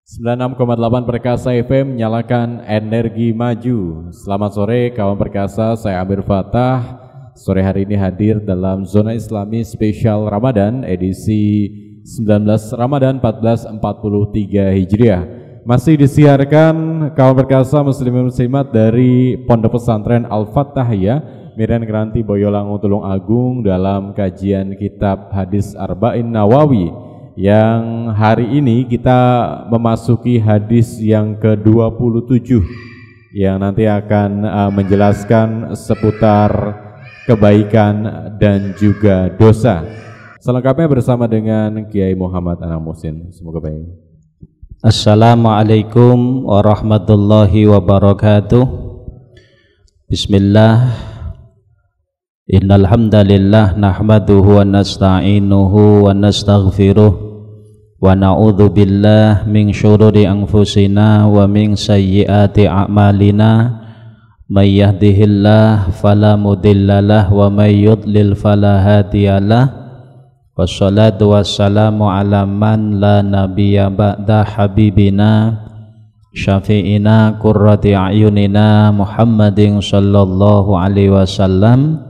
96,8 Perkasa FM, nyalakan energi maju. Selamat sore kawan Perkasa, saya Amir Fatah. Sore hari ini hadir dalam Zona Islami Spesial Ramadan edisi 19 Ramadan 1443 Hijriah. Masih disiarkan kawan Perkasa muslimin muslimat dari Pondok Pesantren Al-Fattahiyah Miran Granti Boyolangu Tulung Agung dalam kajian kitab Hadis Arba'in Nawawi, yang hari ini kita memasuki hadis yang ke-27 yang nanti akan menjelaskan seputar kebaikan dan juga dosa. Selengkapnya bersama dengan Kiai Muhammad Anam Muhsin. Semoga baik. Assalamualaikum warahmatullahi wabarakatuh. Bismillah. Innal hamdalillah nahmaduhu wa nasta'inuhu wa nastaghfiruh wa na'udzu billahi min syururi anfusina wa min sayyiati a'malina. May yahdihillahu fala mudhillalah wa may yudlil fala hadiyalah. Wassalatu wassalamu ala man la nabiyya ba'da habibina syafi'ina qurrati a'yunina Muhammadin sallallahu alaihi wasallam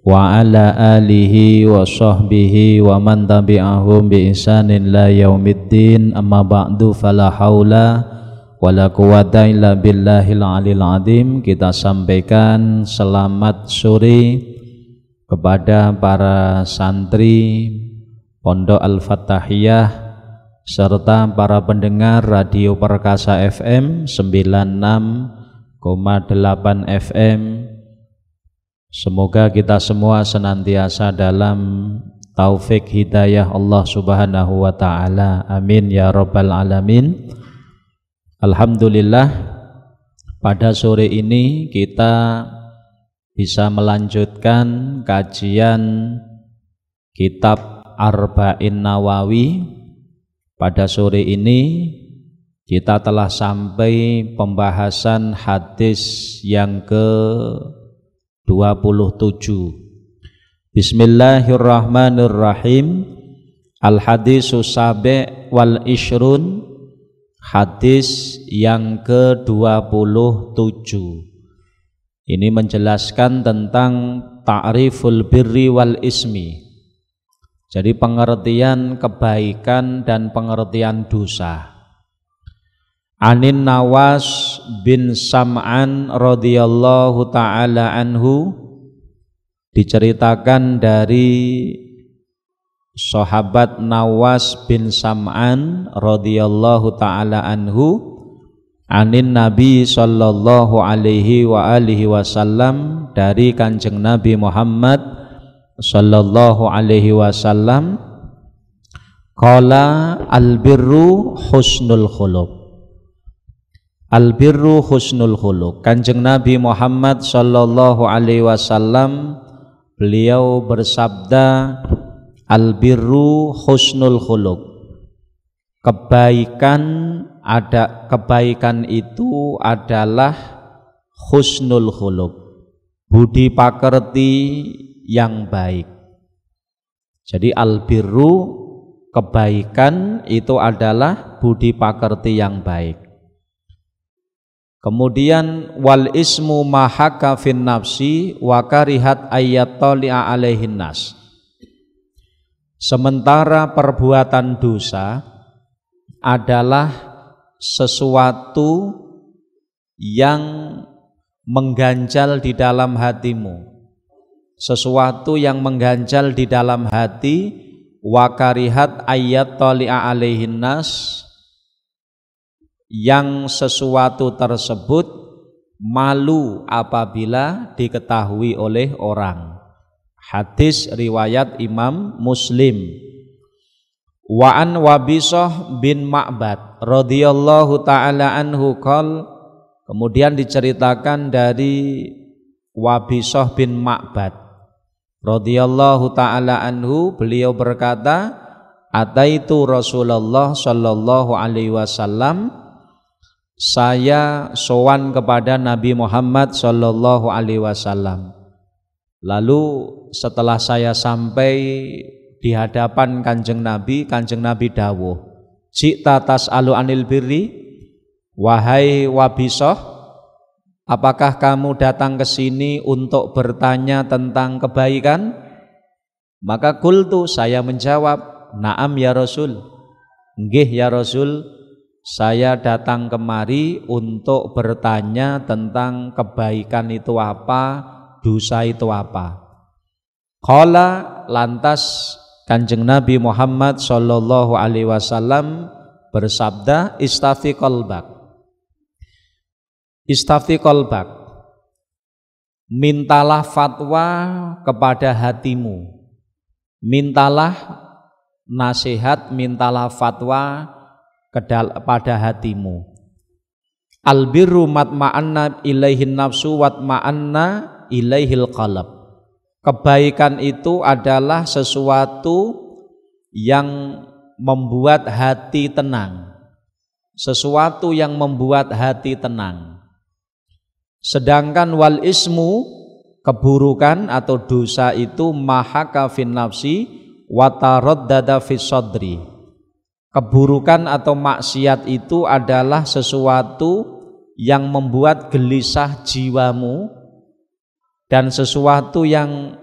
wa ala alihi wa sahbihi wa man tabi'ahum bi ihsanin la yaumiddin. Amma ba'du, fala haula wala quwata illa billahil alil azim. Kita sampaikan selamat sore kepada para santri Pondok Al-Fattahiyah serta para pendengar Radio Perkasa FM 96,8 FM. Semoga kita semua senantiasa dalam taufik hidayah Allah Subhanahu wa ta'ala. Amin ya rabbal alamin. Alhamdulillah, pada sore ini kita bisa melanjutkan kajian kitab Arba'in Nawawi. Pada sore ini kita telah sampai pembahasan hadis yang ke-27. Bismillahirrahmanirrahim. Al-hadisus sabi' wal ishrun, hadis yang ke-27. Ini menjelaskan tentang ta'riful birri wal ismi. Jadi pengertian kebaikan dan pengertian dosa. Anin Nawas bin Sam'an radhiyallahu ta'ala anhu, diceritakan dari sahabat Nawas bin Sam'an radhiyallahu ta'ala anhu, anin Nabi sallallahu alaihi wa alihi wasallam, dari Kanjeng Nabi Muhammad sallallahu alaihi wasallam, qala albirru husnul khuluq. Albirru husnul khuluq. Kanjeng Nabi Muhammad sallallahu alaihi wasallam, beliau bersabda, albirru husnul khuluq. Kebaikan itu adalah husnul khuluq, budi pakerti yang baik. Jadi albirru, kebaikan itu adalah budi pakerti yang baik. Kemudian wal ismu mahaka fin nafsi wa karihat ayyatali'a alaihin nas. Sementara perbuatan dosa adalah sesuatu yang mengganjal di dalam hatimu, sesuatu yang mengganjal di dalam hati. Wa karihat ayyatali'a alaihin nas, yang sesuatu tersebut malu apabila diketahui oleh orang. Hadis riwayat Imam Muslim. Wa an Wabisah bin Ma'bad radhiyallahu ta'ala anhu qol, kemudian diceritakan dari Wabisah bin Ma'bad radhiyallahu ta'ala anhu, beliau berkata, ataitu Rasulullah sallallahu alaihi wasallam, saya sowan kepada Nabi Muhammad sallallahu alaihi wasallam. Lalu setelah saya sampai di hadapan Kanjeng Nabi dawuh, Ji'ta tas'alu anil birri, wahai Wabisoh, apakah kamu datang ke sini untuk bertanya tentang kebaikan? Maka qultu, saya menjawab, na'am ya Rasul, nggih ya Rasul, saya datang kemari untuk bertanya tentang kebaikan itu apa, dosa itu apa. Qala, lantas Kanjeng Nabi Muhammad sallallahu alaihi wasallam bersabda, istafti qalbak. Istafti qalbak, mintalah fatwa kepada hatimu. Mintalah nasihat, mintalah fatwa pada hatimu. Albirru matma'anna ilaihin nafsu watma'anna ilaihil qalb. Kebaikan itu adalah sesuatu yang membuat hati tenang. Sesuatu yang membuat hati tenang. Sedangkan wal ismu, keburukan atau dosa itu mahaka fin nafsi wa taraddada fis sadri. Keburukan atau maksiat itu adalah sesuatu yang membuat gelisah jiwamu dan sesuatu yang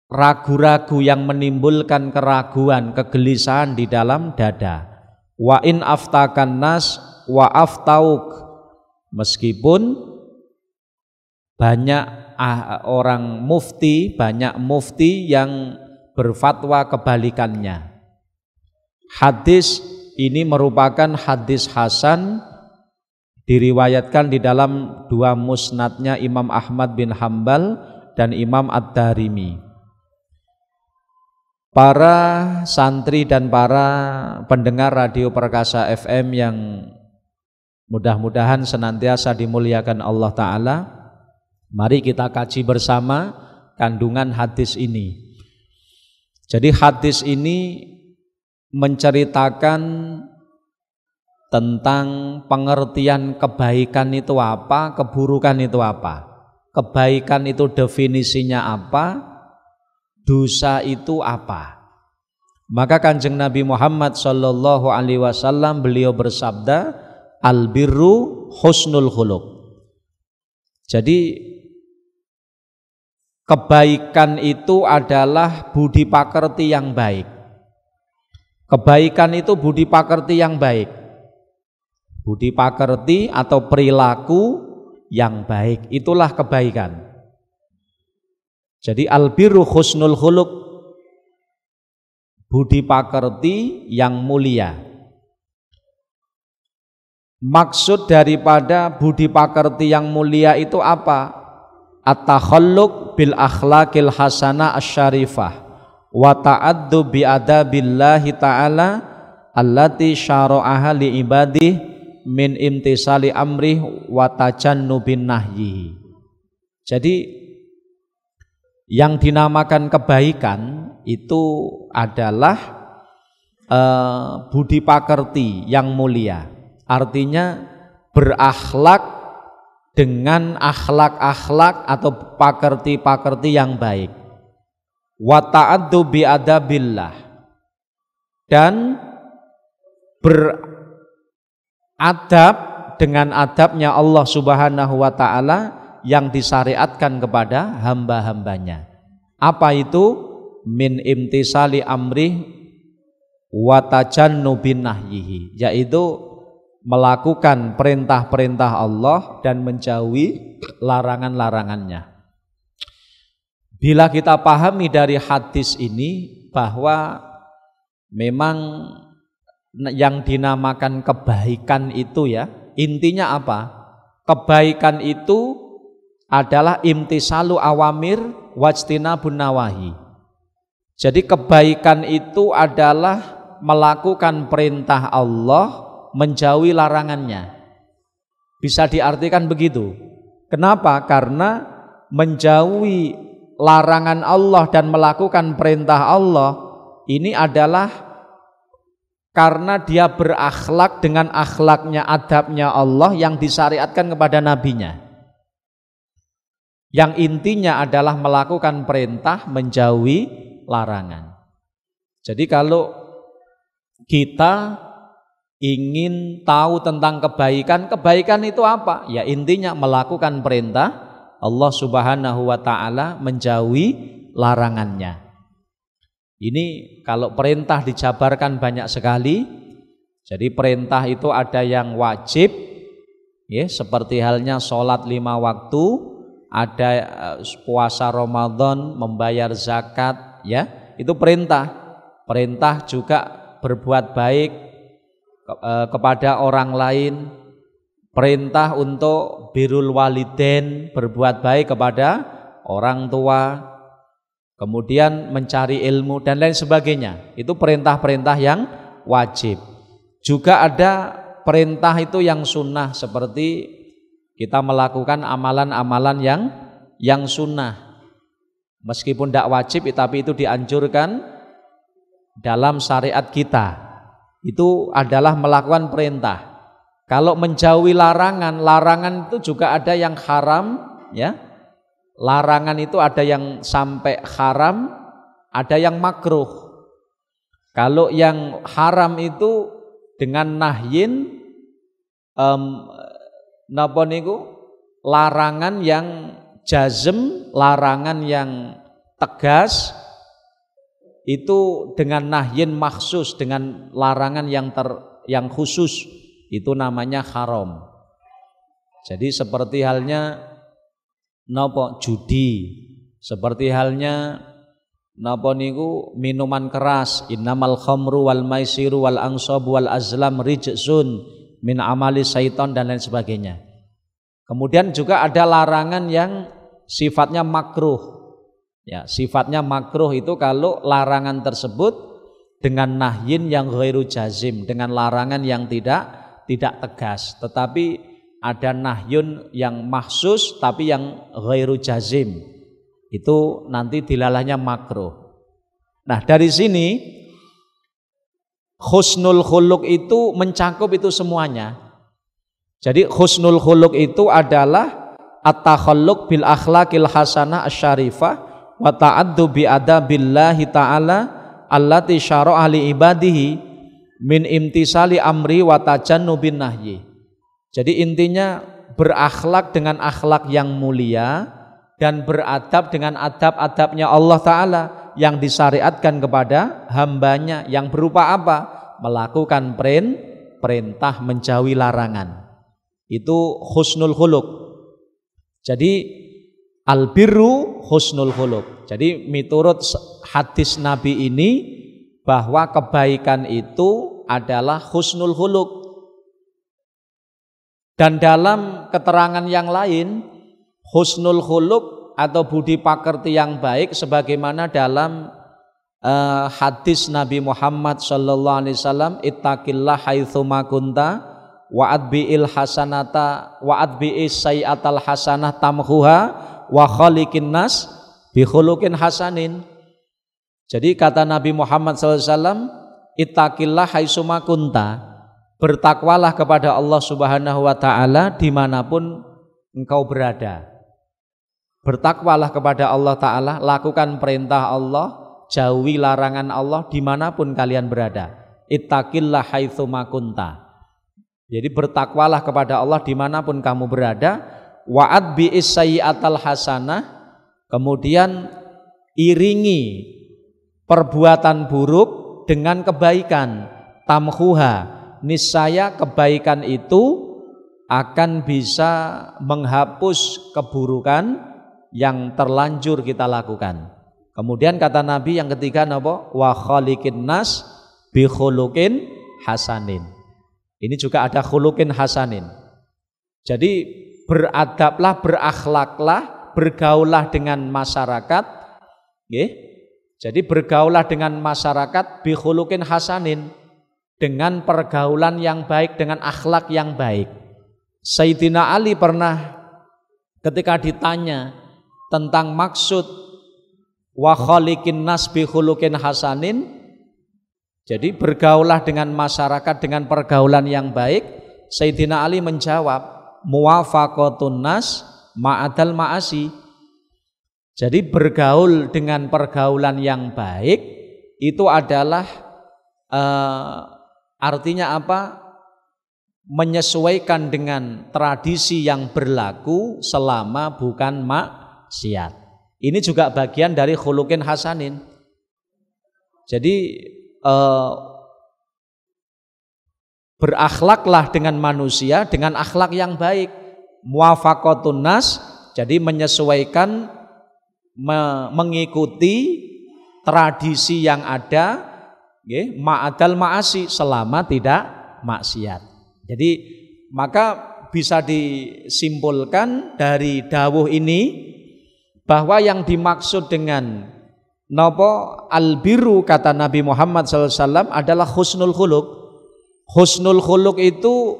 ragu-ragu, yang menimbulkan keraguan, kegelisahan di dalam dada. Wa in aftakan nas wa aftauk, meskipun banyak orang mufti, banyak mufti yang berfatwa kebalikannya. Hadis ini merupakan hadis hasan, diriwayatkan di dalam dua musnadnya Imam Ahmad bin Hambal dan Imam Ad-Darimi. Para santri dan para pendengar Radio Perkasa FM yang mudah-mudahan senantiasa dimuliakan Allah Ta'ala, mari kita kaji bersama kandungan hadis ini. Jadi hadis ini menceritakan tentang pengertian kebaikan itu apa, keburukan itu apa. Kebaikan itu definisinya apa, dosa itu apa. Maka Kanjeng Nabi Muhammad sallallahu alaihi wasallam beliau bersabda, albirru husnul khuluq. Jadi kebaikan itu adalah budi pakerti yang baik. Kebaikan itu budi pakerti yang baik. Budi pakerti atau perilaku yang baik, itulah kebaikan. Jadi albirru husnul khuluq, budi pakerti yang mulia. Maksud daripada budi pakerti yang mulia itu apa? At-takhalluq bil akhlaqil hasanah asy-syarifah wa ta'addu bi adabillahi ta'ala allati syara'aha li ibadihi min imtisali amrih wa tajannubin nahyi. Jadi yang dinamakan kebaikan itu adalah budi pakerti yang mulia. Artinya berakhlak dengan akhlak-akhlak atau pakerti-pakerti yang baik. Wa ta'addu bi adabillah, dan beradab dengan adabnya Allah Subhanahu wa ta'ala yang disyariatkan kepada hamba-hambanya. Apa itu? Min imtisali amrih wa tajannubin nahyihi, yaitu melakukan perintah-perintah Allah dan menjauhi larangan-larangannya. Bila kita pahami dari hadis ini bahwa memang yang dinamakan kebaikan itu ya, intinya apa? Kebaikan itu adalah imtisalu awamir wajtinabun nawahi. Jadi kebaikan itu adalah melakukan perintah Allah, menjauhi larangannya. Bisa diartikan begitu. Kenapa? Karena menjauhi larangan Allah dan melakukan perintah Allah ini adalah karena dia berakhlak dengan akhlaknya, adabnya Allah yang disyariatkan kepada nabinya. Yang intinya adalah melakukan perintah, menjauhi larangan. Jadi kalau kita ingin tahu tentang kebaikan. Kebaikan itu apa? Ya intinya melakukan perintah Allah Subhanahu wa taala, menjauhi larangannya. Ini kalau perintah dijabarkan banyak sekali. Jadi perintah itu ada yang wajib, ya, seperti halnya sholat 5 waktu, ada puasa Ramadan, membayar zakat, ya, itu perintah. Perintah juga berbuat baik kepada orang lain, perintah untuk birrul walidain, berbuat baik kepada orang tua, kemudian mencari ilmu dan lain sebagainya. Itu perintah-perintah yang wajib. Juga ada perintah itu yang sunnah, seperti kita melakukan amalan-amalan yang sunnah. Meskipun tidak wajib, tapi itu dianjurkan dalam syariat kita. Itu adalah melakukan perintah. Kalau menjauhi larangan, larangan itu juga ada yang haram, ya. Larangan itu ada yang sampai haram, ada yang makruh. Kalau yang haram itu dengan nahyin, napa niku, larangan yang jazm, larangan yang tegas, itu dengan nahyin maksus, dengan larangan yang khusus, itu namanya haram. Jadi seperti halnya napa judi, seperti halnya napa niku minuman keras, innamal khamru wal maisiru wal ansabu wal azlam rijsun min amali syaiton dan lain sebagainya. Kemudian juga ada larangan yang sifatnya makruh. Ya, sifatnya makruh itu kalau larangan tersebut dengan nahyin yang ghairu jazim, dengan larangan yang tidak tegas, tetapi ada nahyun yang mahsus tapi yang ghairu jazim. Itu nanti dilalahnya makruh. Nah, dari sini husnul khuluq itu mencakup itu semuanya. Jadi husnul khuluq itu adalah at-takhalluq bil akhlaqil hasanah asyarifah wa ta'addu bi adabillahi ta'ala allati syara'a li ibadihi min imtisali amri wa tajannubin nahyi. Jadi intinya berakhlak dengan akhlak yang mulia dan beradab dengan adab-adabnya Allah Ta'ala yang disyariatkan kepada hambanya, yang berupa apa? Melakukan perintah, menjauhi larangan. Itu husnul khuluq. Jadi albirru husnul khuluq. Jadi miturut hadis Nabi ini bahwa kebaikan itu adalah husnul khuluq. Dan dalam keterangan yang lain, husnul khuluq atau budi pakerti yang baik sebagaimana dalam hadis Nabi Muhammad sallallahu alaihi wasallam, ittaqillah haitsu ma kunta wa adbi'il hasanata wa adbi'is sayyi'atal hasanah tamhuha wa khaliqin nas bi khuluqin hasanin. Jadi kata Nabi Muhammad sallallahu alaihi wasallam, ittaqillah haitsu ma kunta, bertakwalah kepada Allah Subhanahu wa taala dimanapun engkau berada. Bertakwalah kepada Allah Ta'ala, lakukan perintah Allah, jauhi larangan Allah dimanapun kalian berada. Ittaqillah haitsu ma kunta. Jadi bertakwalah kepada Allah dimanapun kamu berada. Wa'ad bi'is sayyi'atal hasanah, kemudian iringi perbuatan buruk dengan kebaikan. Tamhuha, niscaya kebaikan itu akan bisa menghapus keburukan yang terlanjur kita lakukan. Kemudian kata Nabi yang ketiga napa? Wa khaliqin nas bi khuluqin hasanin. Ini juga ada khuluqin hasanin. Jadi beradablah, berakhlaklah, bergaullah dengan masyarakat, nggih. Jadi bergaullah dengan masyarakat bi khuluqin hasanin, dengan pergaulan yang baik, dengan akhlak yang baik. Sayyidina Ali pernah ketika ditanya tentang maksud wa khaliqin nas bi khuluqin hasanin, jadi bergaulah dengan masyarakat dengan pergaulan yang baik, Sayyidina Ali menjawab muwafaqatun nas ma'adal ma'asi. Jadi bergaul dengan pergaulan yang baik itu adalah Artinya apa? Menyesuaikan dengan tradisi yang berlaku selama bukan maksiat. Ini juga bagian dari khuluqin hasanin. Jadi berakhlaklah dengan manusia dengan akhlak yang baik. Muwafaqatun nas, jadi menyesuaikan, mengikuti tradisi yang ada, ma'adal ma'asi, selama tidak maksiat. Jadi maka bisa disimpulkan dari dawuh ini bahwa yang dimaksud dengan napa albiru, kata Nabi Muhammad SAW, adalah husnul khuluq. Husnul khuluq itu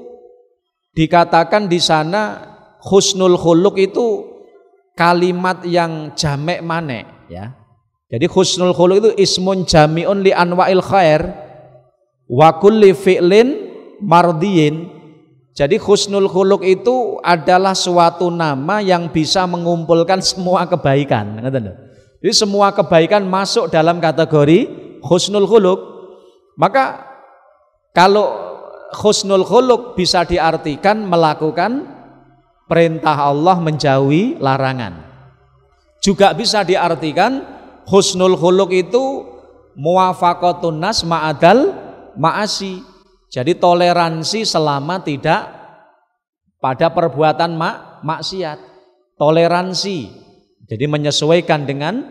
dikatakan di sana, husnul khuluq itu kalimat yang jamek mane, ya. Jadi husnul khuluq itu ismun jami'un li anwa'il khair wa kulli fi'lin mardiyin. Jadi husnul khuluq itu adalah suatu nama yang bisa mengumpulkan semua kebaikan. Jadi semua kebaikan masuk dalam kategori husnul khuluq. Maka kalau husnul khuluq bisa diartikan melakukan perintah Allah, menjauhi larangan. Juga bisa diartikan husnul khuluq itu muwafaqatun nas ma'adal ma'asi. Jadi toleransi selama tidak pada perbuatan maksiat. Toleransi. Jadi menyesuaikan dengan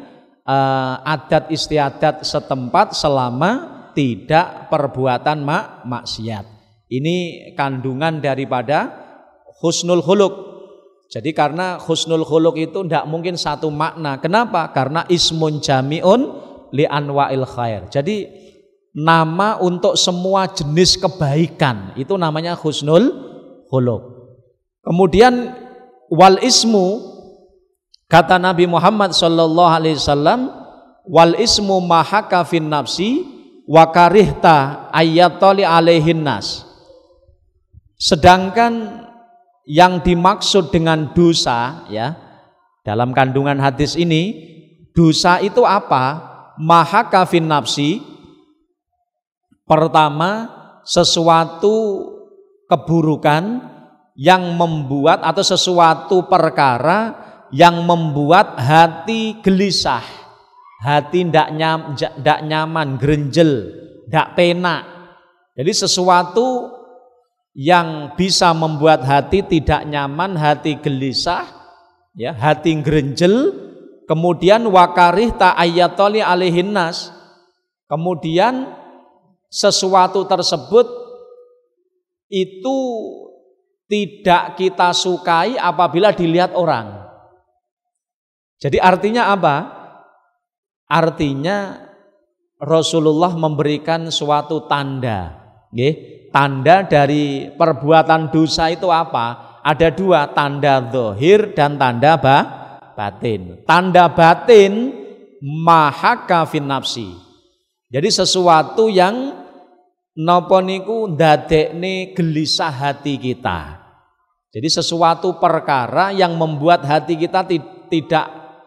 adat istiadat setempat selama tidak perbuatan maksiat. Ini kandungan daripada husnul khuluq. Jadi karena husnul khuluq itu tidak mungkin satu makna. Kenapa? Karena ismun jami'un li anwa'il khair. Jadi nama untuk semua jenis kebaikan itu namanya husnul khuluq. Kemudian wal ismu, kata Nabi Muhammad sallallahu alaihi wasallam, wal ismu mahaka fin nafsi wa karihta ayyatali alaihin nas. Sedangkan yang dimaksud dengan dosa, ya, dalam kandungan hadis ini, dosa itu apa? Mahaka fin nafsi. Pertama, sesuatu keburukan yang membuat, atau sesuatu perkara yang membuat hati gelisah, hati ndak nyaman, gerenjel, ndak penak. Jadi sesuatu yang bisa membuat hati tidak nyaman, hati gelisah, ya, hati gerenjel. Kemudian wakarih ta'ayyatoli alaihin nas. Kemudian sesuatu tersebut itu tidak kita sukai apabila dilihat orang. Jadi artinya apa? Artinya Rasulullah memberikan suatu tanda. Tanda dari perbuatan dosa itu apa? Ada dua, tanda zahir dan tanda batin. Tanda batin mahaka fin nafsi. Jadi sesuatu yang napa niku ndadekne gelisah hati kita. Jadi sesuatu perkara yang membuat hati kita tidak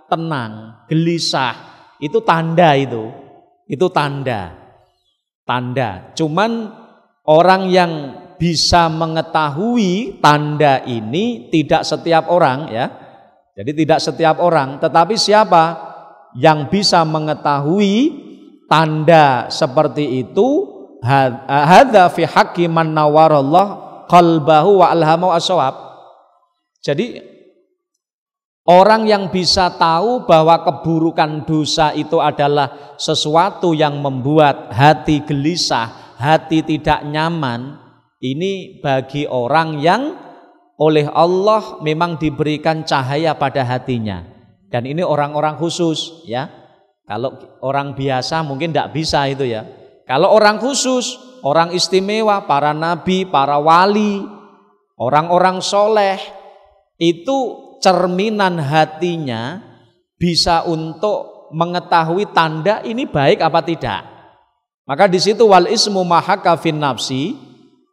tenang, gelisah. Itu tanda itu. Itu tanda. Tanda. Cuman orang yang bisa mengetahui tanda ini tidak setiap orang, ya. Jadi tidak setiap orang, tetapi siapa yang bisa mengetahui tanda seperti itu, hadza fi haqqi man nawarallah qalbahu wa alhamahu as-shawab. Jadi orang yang bisa tahu bahwa keburukan dosa itu adalah sesuatu yang membuat hati gelisah, hati tidak nyaman, ini bagi orang yang oleh Allah memang diberikan cahaya pada hatinya. Dan ini orang-orang khusus, ya. Kalau orang biasa mungkin tidak bisa itu, ya. Kalau orang khusus, orang istimewa, para nabi, para wali, orang-orang soleh, itu cerminan hatinya bisa untuk mengetahui tanda ini baik apa tidak. Maka di situ wal ismu mahaka fin nafsi.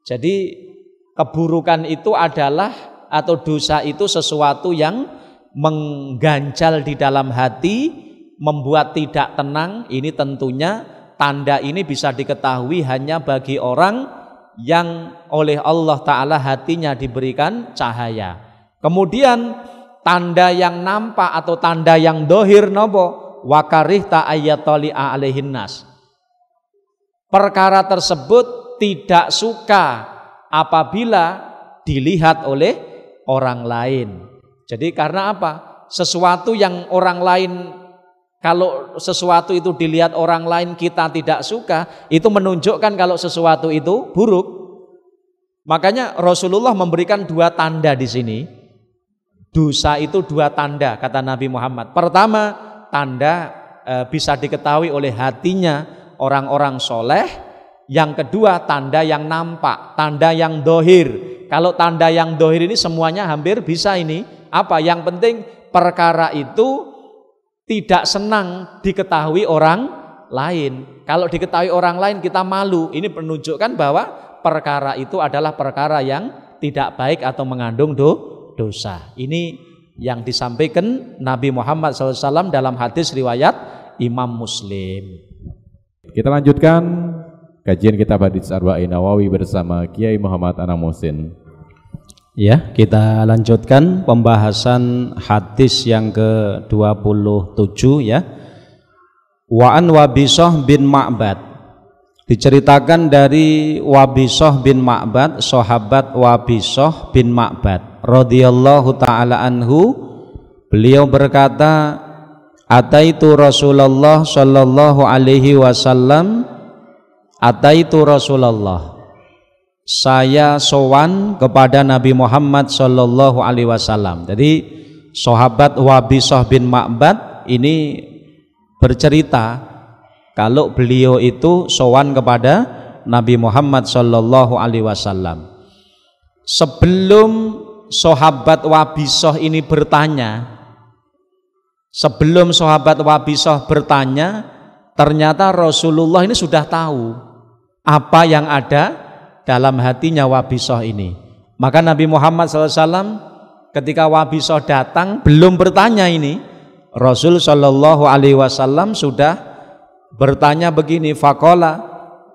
Jadi keburukan itu adalah, atau dosa itu sesuatu yang mengganjal di dalam hati, membuat tidak tenang. Ini tentunya tanda ini bisa diketahui hanya bagi orang yang oleh Allah Ta'ala hatinya diberikan cahaya. Kemudian tanda yang nampak atau tanda yang dohir nopo wakarihta ayatoli'a alaihin nas. Perkara tersebut tidak suka apabila dilihat oleh orang lain. Jadi karena apa? Sesuatu yang orang lain, kalau sesuatu itu dilihat orang lain kita tidak suka, itu menunjukkan kalau sesuatu itu buruk. Makanya Rasulullah memberikan 2 tanda di sini. Dosa itu 2 tanda kata Nabi Muhammad. Pertama, tanda bisa diketahui oleh hatinya orang-orang soleh. Yang kedua, tanda yang nampak, tanda yang dohir. Kalau tanda yang dohir ini semuanya hampir bisa ini. Apa? Yang penting perkara itu tidak senang diketahui orang lain. Kalau diketahui orang lain kita malu. Ini menunjukkan bahwa perkara itu adalah perkara yang tidak baik atau mengandung dosa. Ini yang disampaikan Nabi Muhammad SAW dalam hadis riwayat Imam Muslim. Kita lanjutkan kajian kitab hadis Arba'in Nawawi bersama Kiai Muhammad Anam Muhsin. Ya, kita lanjutkan pembahasan hadis yang ke-27 ya. Wa an Wabisah bin Ma'bad. Diceritakan dari Wabisah bin Ma'bad, sahabat Wabisah bin Ma'bad radhiyallahu taala anhu, beliau berkata, ataitu Rasulullah sallallahu alaihi wasallam, ataitu Rasulullah, saya sowan kepada Nabi Muhammad sallallahu alaihi wasallam. Jadi sahabat Wabisah bin Ma'bad ini bercerita kalau beliau itu sowan kepada Nabi Muhammad sallallahu alaihi wasallam. Sebelum sahabat Wabisah ini bertanya, sebelum sahabat Wabisah bertanya, ternyata Rasulullah ini sudah tahu apa yang ada dalam hatinya Wabisah ini. Maka Nabi Muhammad SAW ketika Wabisah datang belum bertanya ini, Rasul Shallallahu Alaihi Wasallam sudah bertanya begini, faqala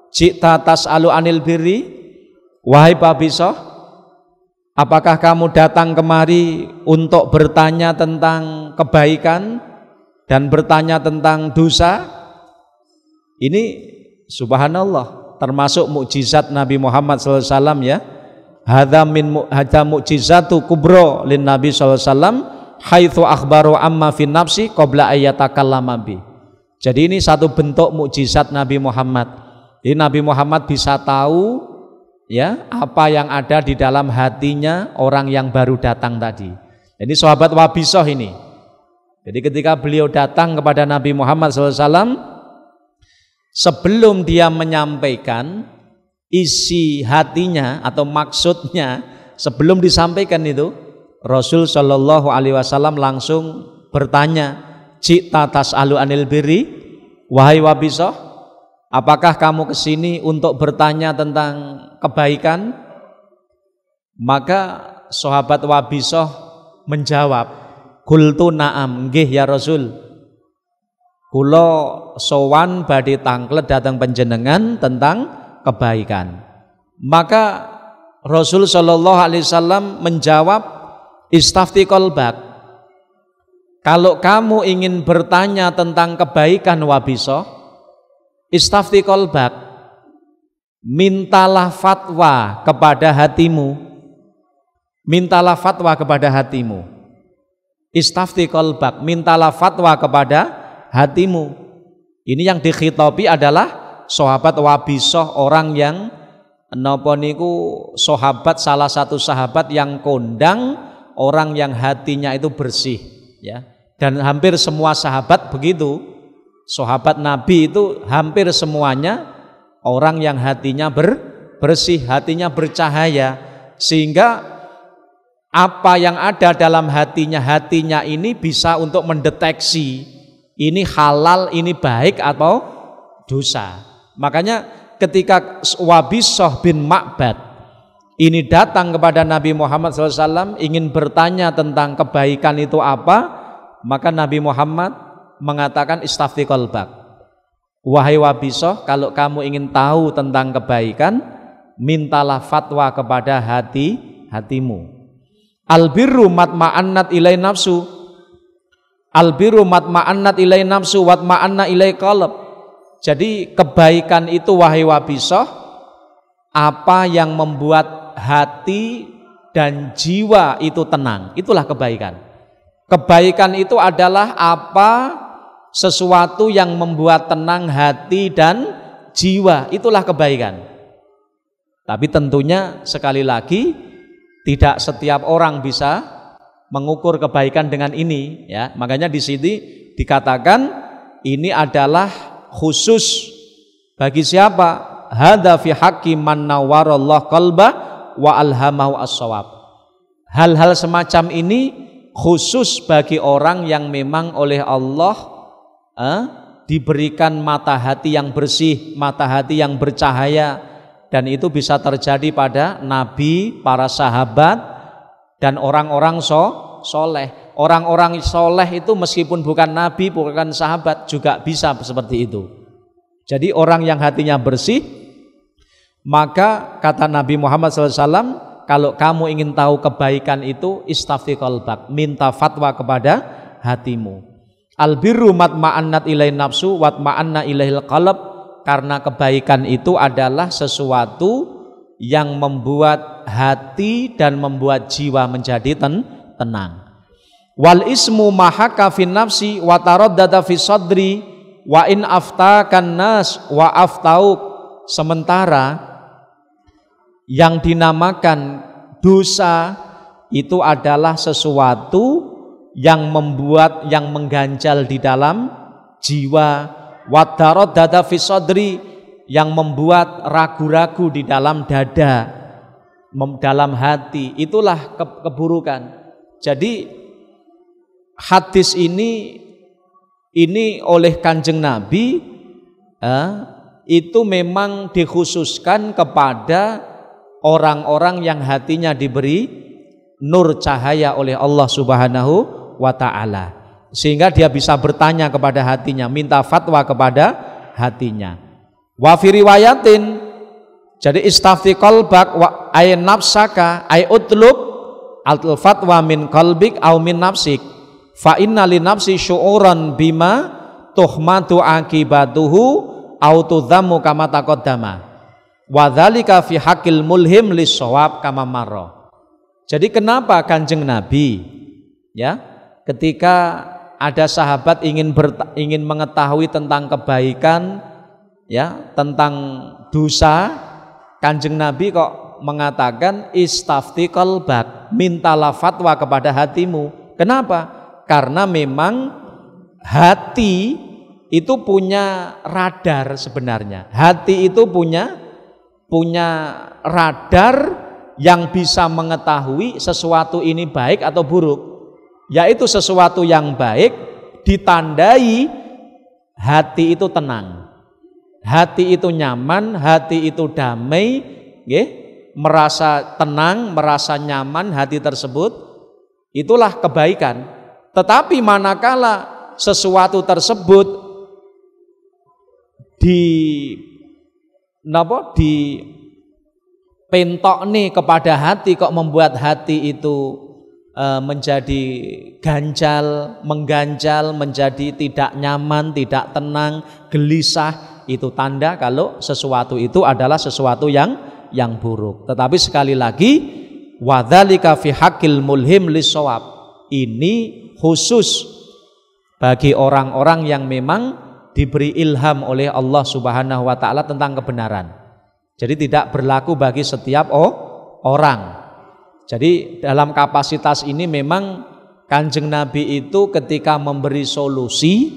ji'ta tas'alu anil birri, wahai Wabisah, apakah kamu datang kemari untuk bertanya tentang kebaikan dan bertanya tentang dosa? Ini subhanallah termasuk mukjizat Nabi Muhammad SAW ya. Hadza mukjizatu kubro lin Nabi SAW haitsu akhbaru amma fin nafsi qabla ayatakallama bi. Jadi ini satu bentuk mukjizat Nabi Muhammad. Jadi Nabi Muhammad bisa tahu ya apa yang ada di dalam hatinya orang yang baru datang tadi. Jadi sahabat Wabisah ini. Jadi ketika beliau datang kepada Nabi Muhammad SAW, sebelum dia menyampaikan isi hatinya atau maksudnya, sebelum disampaikan itu, Rasul Shallallahu Alaihi Wasallam langsung bertanya, ji'ta tas'alu anil birri, wahai Wabisah, apakah kamu kesini untuk bertanya tentang kebaikan? Maka sahabat Wabisah menjawab, qultu na'am, nggih ya Rasul, kula sowan badhe tangklet datang panjenengan tentang kebaikan. Maka Rasul Shallallahu Alaihi Wasallam menjawab, istafti qalbak, kalau kamu ingin bertanya tentang kebaikan Wabisah, istafti qalbak, mintalah fatwa kepada hatimu, mintalah fatwa kepada hatimu. Istafti qalbak, mintalah fatwa kepada hatimu. Ini yang dikhitabi adalah sahabat Wabisah, orang yang napa niku sahabat, salah satu sahabat yang kondang, orang yang hatinya itu bersih ya. Dan hampir semua sahabat begitu. Sahabat Nabi itu hampir semuanya orang yang hatinya bersih, hatinya bercahaya, sehingga apa yang ada dalam hatinya ini bisa untuk mendeteksi ini halal, ini baik atau dosa. Makanya ketika Wabisah bin Ma'bad ini datang kepada Nabi Muhammad SAW ingin bertanya tentang kebaikan itu apa, maka Nabi Muhammad mengatakan istafti qalbak, Wahai Wabisah, kalau kamu ingin tahu tentang kebaikan, mintalah fatwa kepada hatimu. Albirru matma'annat ilai nafsu. Albirru matma'annat ilai nafsu watma'anna ilai qalb. Jadi kebaikan itu wahai Wabisah, apa yang membuat hati dan jiwa itu tenang, itulah kebaikan. Kebaikan itu adalah apa sesuatu yang membuat tenang hati dan jiwa, itulah kebaikan. Tapi tentunya sekali lagi tidak setiap orang bisa mengukur kebaikan dengan ini, ya. Makanya di sini dikatakan ini adalah khusus bagi siapa? Hadza fi haqqi man nawwarallahu qalba wa alhamahu as-shawab. Hal-hal semacam ini khusus bagi orang yang memang oleh Allah diberikan mata hati yang bersih, mata hati yang bercahaya, dan itu bisa terjadi pada nabi, para sahabat, dan orang-orang soleh. Orang-orang soleh itu meskipun bukan nabi, bukan sahabat, juga bisa seperti itu. Jadi orang yang hatinya bersih, maka kata Nabi Muhammad SAW, kalau kamu ingin tahu kebaikan itu, istafti qalbak, minta fatwa kepada hatimu. Albirru matma'annat ilai nafsu watma'anna ilaihil qalb, karena kebaikan itu adalah sesuatu yang membuat hati dan membuat jiwa menjadi tenang. Wal ismu mahaka fin nafsi wa taraddada fi sadri wa in aftakan nas wa aftauk. Sementara yang dinamakan dosa itu adalah sesuatu yang membuat, yang mengganjal di dalam jiwa, wadarodada fi sadri, yang membuat ragu-ragu di dalam dada, dalam hati, itulah keburukan. Jadi hadis ini oleh Kanjeng Nabi itu memang dikhususkan kepada orang-orang yang hatinya diberi nur cahaya oleh Allah Subhanahu wa ta'ala, sehingga dia bisa bertanya kepada hatinya, minta fatwa kepada hatinya. Wa fi riwayatin, jadi istafti qalbak wa ay nafsaka ay utlub al fatwa min qalbik au min nafsik fa inna li nafsi syu'uran bima tuhmatu akibatuhu au tudhammu kama taqaddama wa dzalika fi haqqil mulhim lis shawab kama marra. Jadi kenapa Kanjeng Nabi, ya, ketika ada sahabat ingin mengetahui tentang kebaikan, ya, tentang dosa, Kanjeng Nabi kok mengatakan istafti qalbak, mintalah fatwa kepada hatimu. Kenapa? Karena memang hati itu punya radar sebenarnya. Hati itu punya radar yang bisa mengetahui sesuatu ini baik atau buruk. Yaitu sesuatu yang baik ditandai hati itu tenang, hati itu nyaman, hati itu damai, merasa tenang, merasa nyaman hati tersebut, itulah kebaikan. Tetapi manakala sesuatu tersebut pentok nih kepada hati, kok membuat hati itu menjadi ganjal, mengganjal, menjadi tidak nyaman, tidak tenang, gelisah, itu tanda kalau sesuatu itu adalah sesuatu yang buruk. Tetapi sekali lagi, wadzalika fi haqqil mulhim lis-shawab, ini khusus bagi orang-orang yang memang diberi ilham oleh Allah Subhanahu wa taala tentang kebenaran. Jadi tidak berlaku bagi setiap orang. Jadi dalam kapasitas ini memang Kanjeng Nabi itu ketika memberi solusi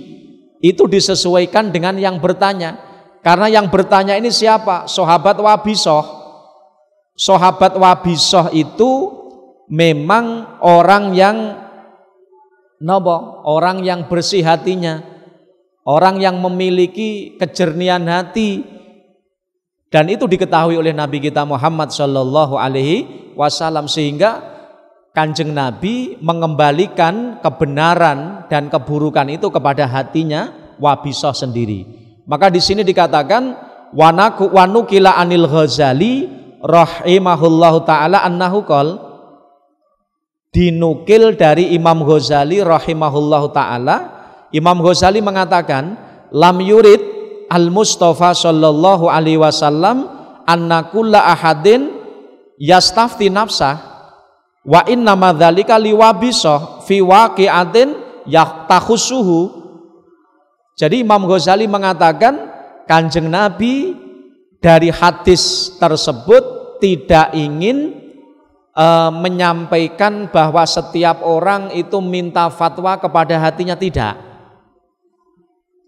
itu disesuaikan dengan yang bertanya. Karena yang bertanya ini siapa? Sahabat Wabisah. Sahabat Wabisah itu memang orang yang bersih hatinya, orang yang memiliki kejernihan hati. Dan itu diketahui oleh Nabi kita Muhammad Sallallahu Alaihi Wasallam, sehingga Kanjeng Nabi mengembalikan kebenaran dan keburukan itu kepada hatinya Wabisah sendiri. Maka di sini dikatakan wanukila anil Ghazali rahimahullahu taala annahu qol, dinukil dari Imam Ghazali rahimahullahu taala, Imam Ghazali mengatakan lam yurid al Mustafa sallallahu alaihi wasallam anna kulla ahadin yastafti nafsah wa inna madzalika liwabisah fi waqi'atin yaqtakhusuhu. Jadi Imam Ghazali mengatakan Kanjeng Nabi dari hadis tersebut tidak ingin menyampaikan bahwa setiap orang itu minta fatwa kepada hatinya, tidak.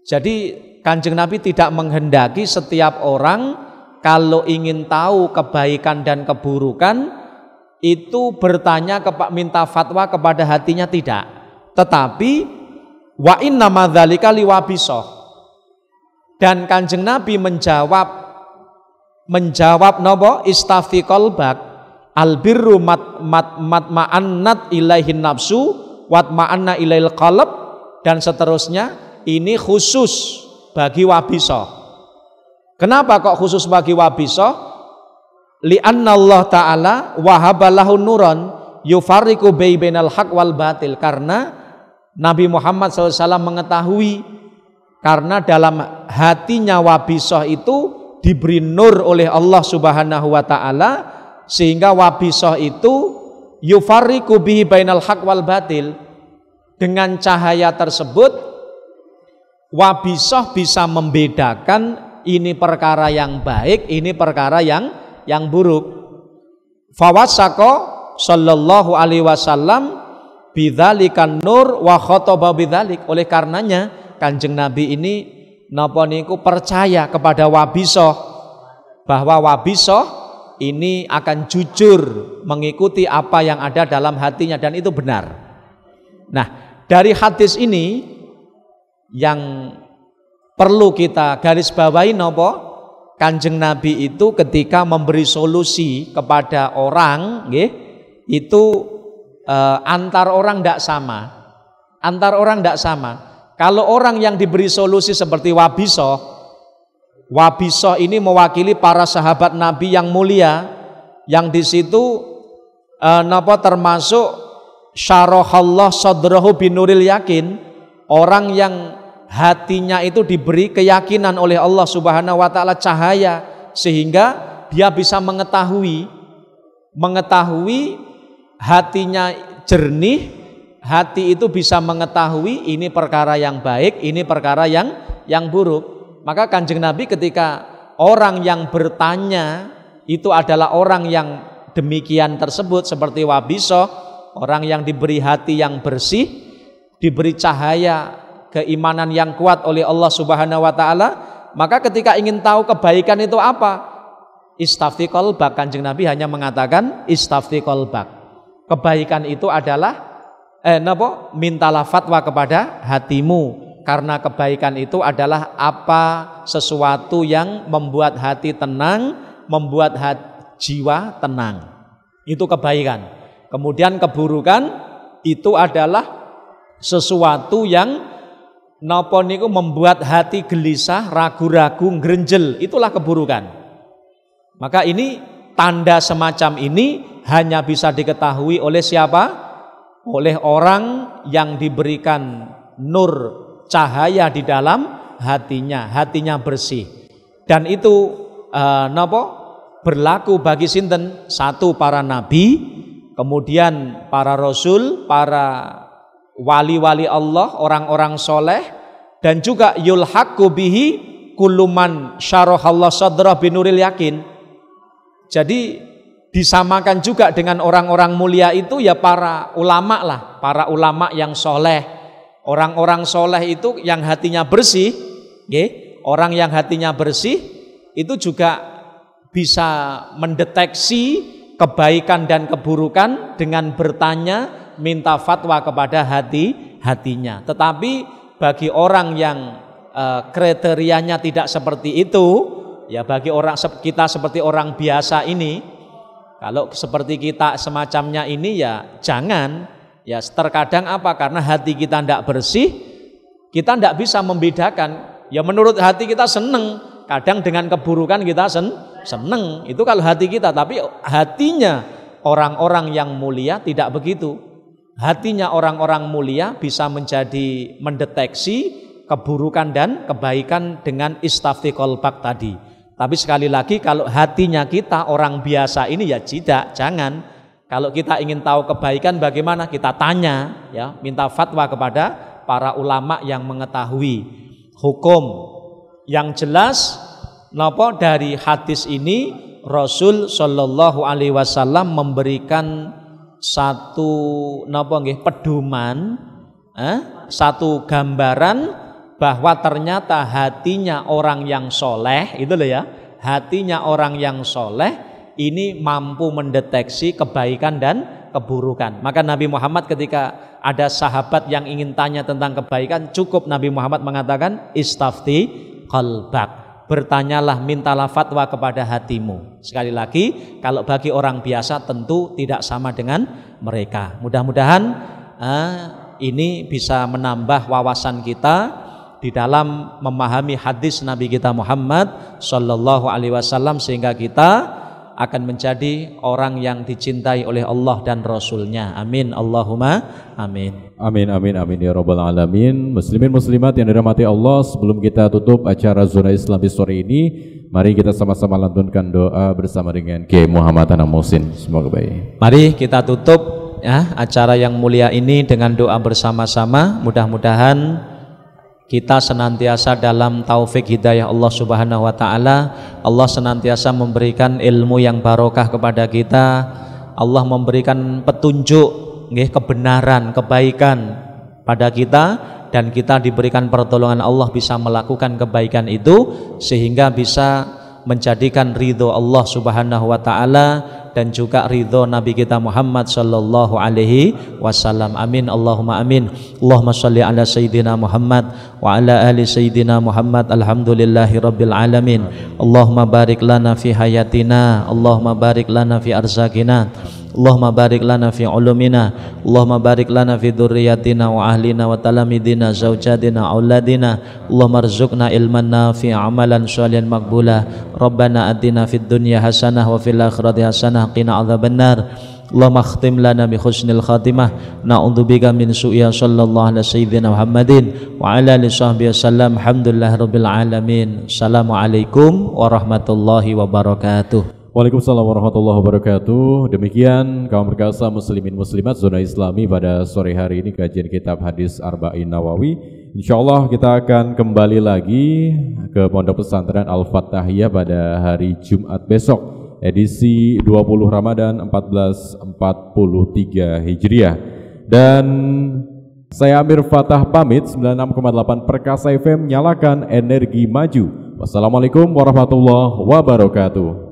Jadi Kanjeng Nabi tidak menghendaki setiap orang kalau ingin tahu kebaikan dan keburukan itu bertanya minta fatwa kepada hatinya, tidak. Tetapi wa inna madzalika liwabisah, dan Kanjeng Nabi menjawab napa istafti qalbak albirru matma'annat ilaihin nafsu watma'anna ilail qalb, dan seterusnya. Ini khusus bagi wabisah. Kenapa kok khusus bagi wabisah? Li'anna Allah Ta'ala wahabalahu nuran yufarriqu bainal haq wal batil, karena Nabi Muhammad SAW mengetahui karena dalam hatinya wabisah itu diberi nur oleh Allah Subhanahu wa taala, sehingga wabisah itu yufarriqu bihi bainal haq wal batil. Dengan cahaya tersebut wabisah bisa membedakan ini perkara yang baik, ini perkara yang buruk. Fawassaqa sallallahu alaihi wasallam bidzalikan nur wa khataba bidzalik. Oleh karenanya Kanjeng Nabi ini napa niku percaya kepada wabisah, bahwa wabisah ini akan jujur mengikuti apa yang ada dalam hatinya, dan itu benar. Nah, dari hadis ini yang perlu kita garis bawahi napa? Kanjeng Nabi itu ketika memberi solusi kepada orang, nggih, itu antar orang tidak sama. Antar orang tidak sama. Kalau orang yang diberi solusi seperti wabisah ini mewakili para sahabat Nabi yang mulia, yang di situ napa termasuk syarahallah sadrahu binuril yakin, orang yang hatinya itu diberi keyakinan oleh Allah Subhanahu wa taala, cahaya, sehingga dia bisa mengetahui hatinya jernih, hati itu bisa mengetahui ini perkara yang baik, ini perkara yang buruk. Maka Kanjeng Nabi ketika orang yang bertanya itu adalah orang yang demikian tersebut seperti wabisah, orang yang diberi hati yang bersih, diberi cahaya keimanan yang kuat oleh Allah Subhanahu wa taala, maka ketika ingin tahu kebaikan itu apa? Istafti qalbak. Kanjeng Nabi hanya mengatakan istafti qalbak. Kebaikan itu adalah mintalah fatwa kepada hatimu, karena kebaikan itu adalah apa sesuatu yang membuat hati tenang, membuat jiwa tenang. Itu kebaikan. Kemudian keburukan itu adalah sesuatu yang napa niku membuat hati gelisah, ragu-ragu, ngrenjel, itulah keburukan. Maka ini tanda semacam ini hanya bisa diketahui oleh siapa? Oleh orang yang diberikan nur, cahaya di dalam hatinya bersih. Dan itu napa? Berlaku bagi sinten? Satu, para nabi, kemudian para rasul, para wali-wali Allah, orang-orang soleh, dan juga yulhaqu bihi kuluman syarahallah sadrah binuril yakin. Jadi disamakan juga dengan orang-orang mulia itu ya para ulama lah, para ulama yang soleh. Orang-orang soleh itu yang hatinya bersih, orang yang hatinya bersih itu juga bisa mendeteksi kebaikan dan keburukan dengan bertanya, minta fatwa kepada hatinya. Tetapi bagi orang yang kriterianya tidak seperti itu, ya bagi orang kita seperti orang biasa ini, kalau seperti kita semacamnya ini ya jangan. Ya terkadang apa? Karena hati kita tidak bersih, kita tidak bisa membedakan Ya menurut hati kita seneng, kadang dengan keburukan kita seneng. Itu kalau hati kita, tapi hatinya orang-orang yang mulia tidak begitu. Hatinya orang-orang mulia bisa mendeteksi keburukan dan kebaikan dengan istafti qalbak tadi. Tapi sekali lagi kalau hatinya kita orang biasa ini ya jangan. Kalau kita ingin tahu kebaikan bagaimana, kita tanya ya, minta fatwa kepada para ulama yang mengetahui hukum. Yang jelas napa dari hadis ini Rasul sallallahu alaihi wasallam memberikan satu napa nggih pedoman, satu gambaran bahwa ternyata hatinya orang yang soleh itu loh ya, hatinya orang yang soleh ini mampu mendeteksi kebaikan dan keburukan. Maka Nabi Muhammad ketika ada sahabat yang ingin tanya tentang kebaikan, cukup Nabi Muhammad mengatakan istafti qalbak, bertanyalah, mintalah fatwa kepada hatimu. Sekali lagi, kalau bagi orang biasa tentu tidak sama dengan mereka. Mudah-mudahan ini bisa menambah wawasan kita di dalam memahami hadis Nabi kita Muhammad sallallahu alaihi wasallam, sehingga kita akan menjadi orang yang dicintai oleh Allah dan Rasulnya. Amin Allahumma amin. Amin amin amin ya rabbal alamin. Muslimin muslimat yang dirahmati Allah, sebelum kita tutup acara Zona Islami sore ini, mari kita sama-sama lantunkan doa bersama dengan Kiai Muhammad Anam Muhsin. Semoga baik. Mari kita tutup ya acara yang mulia ini dengan doa bersama-sama. Mudah-mudahan kita senantiasa dalam taufik hidayah Allah Subhanahu wa taala. Allah senantiasa memberikan ilmu yang barokah kepada kita. Allah memberikan petunjuk, kebenaran, kebaikan pada kita, dan kita diberikan pertolongan Allah bisa melakukan kebaikan itu sehingga bisa menjadikan ridho Allah Subhanahu wa taala dan juga ridho Nabi kita Muhammad sallallahu alaihi wasallam. Amin Allahumma amin. Allahumma shalli ala sayyidina Muhammad wa ala ali sayyidina Muhammad. Alhamdulillahi rabbil alamin. Allahumma barik lana fi hayatina, Allahumma barik lana fi arzakina, Allahumma barik lana fi ulumina, Allahumma barik lana fi dzurriyyatina wa ahlina wa talamidina zaujatina auladina. Allahumma rzuqna ilman nafi'a amalan sholihan maqbula. Rabbana atina fid dunya hasanah wa fil akhirati hasanah qina adzabannar. Allahumma khtim lana bi husnil khatimah. Na'udzubika min su'i. Sallallahu alaihi sayyidina Muhammadin wa ala alihi sahbihi wasallam. Alhamdulillahi rabbil alamin. Assalamualaikum warahmatullahi wabarakatuh. Waalaikumsalam warahmatullahi wabarakatuh. Demikian kaum perkasa muslimin muslimat Zona Islami pada sore hari ini, kajian kitab hadis Arba'in Nawawi. Insyaallah kita akan kembali lagi ke Pondok Pesantren Al-Fatahiyah pada hari Jumat besok, edisi 20 Ramadan 1443 Hijriah. Dan saya Amir Fatah pamit. 96,8 Perkasa FM, nyalakan energi maju. Wassalamualaikum warahmatullahi wabarakatuh.